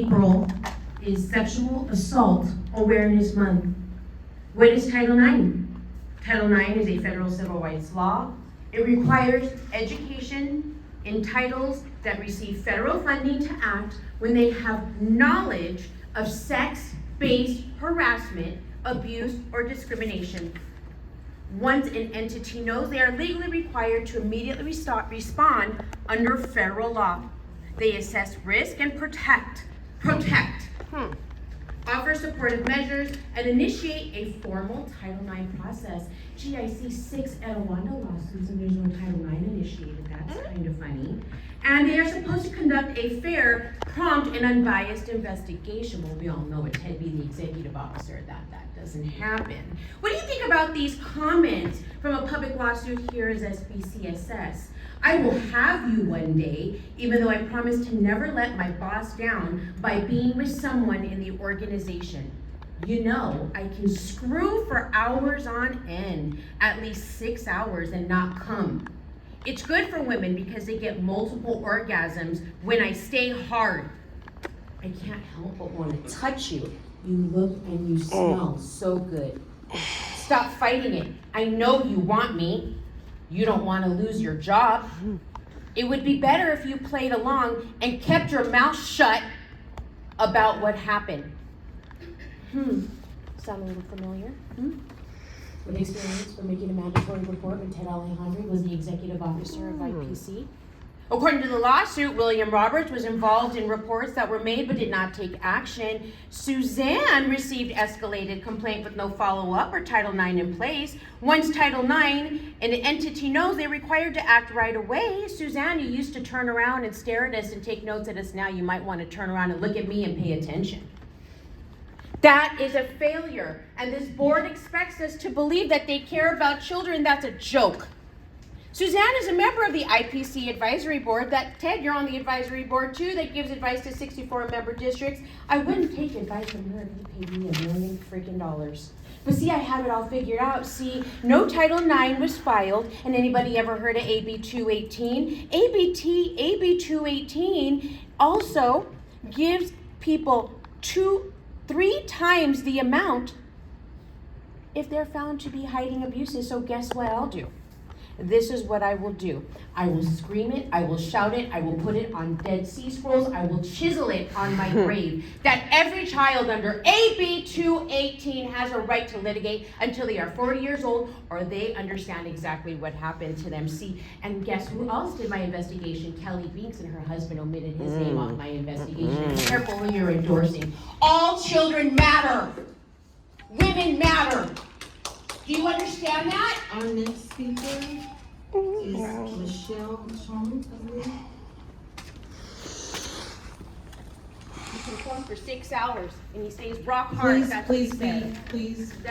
April is Sexual Assault Awareness Month. What is Title IX? Title IX is a federal civil rights law. It requires education in titles that receive federal funding to act when they have knowledge of sex-based harassment, abuse, or discrimination. Once an entity knows, they are legally required to immediately respond under federal law. They assess risk and protect, offer supportive measures, and initiate a formal Title IX process. Gee, I see 6 Etiwanda lawsuits and there's no Title IX initiated. That's kind of funny. And they are supposed to conduct a fair, prompt, and unbiased investigation. Well, we all know it. Ted being the executive officer, that doesn't happen. What do you think about these comments from a public lawsuit here as SBCSS? I will have you one day, even though I promised to never let my boss down by being with someone in the organization. You know, I can screw for hours on end, at least 6 hours, and not come. It's good for women because they get multiple orgasms when I stay hard. I can't help but want to touch you. You look and you smell so good. Stop fighting it. I know you want me. You don't want to lose your job. It would be better if you played along and kept your mouth shut about what happened. Sound a little familiar? With experience for making a mandatory report when Ted Alejandro was the executive officer of IPC. According to the lawsuit, William Roberts was involved in reports that were made but did not take action. Suzanne received escalated complaint with no follow-up or Title IX in place. Once Title IX, an entity knows they're required to act right away. Suzanne, you used to turn around and stare at us and take notes at us. Now you might want to turn around and look at me and pay attention. That is a failure, and this board expects us to believe that they care about children. That's a joke. Suzanne is a member of the IPC advisory board. Ted, you're on the advisory board too, that gives advice to 64 member districts. I wouldn't take advice from her if you paid me $1 million freaking dollars. But see, I have it all figured out. See, no Title IX was filed, and anybody ever heard of AB 218? AB 218 also gives people 3 times the amount if they're found to be hiding abuses. So guess what I'll do? This is what I will do. I will scream it, I will shout it, I will put it on Dead Sea Scrolls, I will chisel it on my grave, that every child under AB 218 has a right to litigate until they are 40 years old or they understand exactly what happened to them. See, and guess who else did my investigation? Kelly Binks, and her husband omitted his name off my investigation. Be careful who you're endorsing. All children matter. Women matter. Do you understand that? Our next speaker is Michelle Chong, I believe. He performed for 6 hours and he stays rock hard. That's what he said. Please.